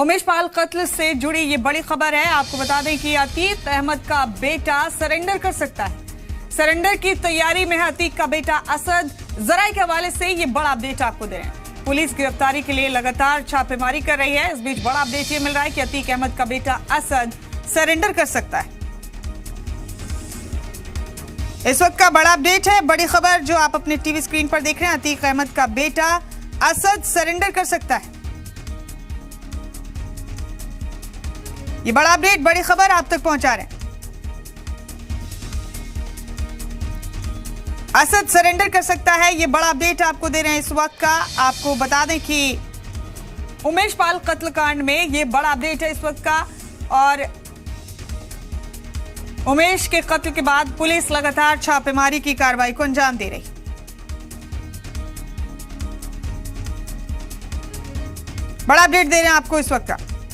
उमेश पाल कत्ल से जुड़ी ये बड़ी खबर है। आपको बता दें कि अतीक अहमद का बेटा सरेंडर कर सकता है। सरेंडर की तैयारी में है अतीक का बेटा असद। जराये के हवाले से ये बड़ा अपडेट आपको दे रहे हैं। पुलिस गिरफ्तारी के लिए लगातार छापेमारी कर रही है। इस बीच बड़ा अपडेट ये मिल रहा है कि अतीक अहमद का बेटा असद सरेंडर कर सकता है। इस वक्त का बड़ा अपडेट है, बड़ी खबर जो आप अपने टीवी स्क्रीन पर देख रहे हैं। अतीक अहमद का बेटा असद सरेंडर कर सकता है। ये बड़ा अपडेट, बड़ी खबर आप तक पहुंचा रहे हैं। असद सरेंडर कर सकता है, ये बड़ा अपडेट आपको दे रहे हैं इस वक्त का। आपको बता दें कि उमेश पाल कत्लकांड में ये बड़ा अपडेट है इस वक्त का। और उमेश के कत्ल के बाद पुलिस लगातार छापेमारी की कार्रवाई को अंजाम दे रही। बड़ा अपडेट दे रहे हैं आपको इस वक्त का।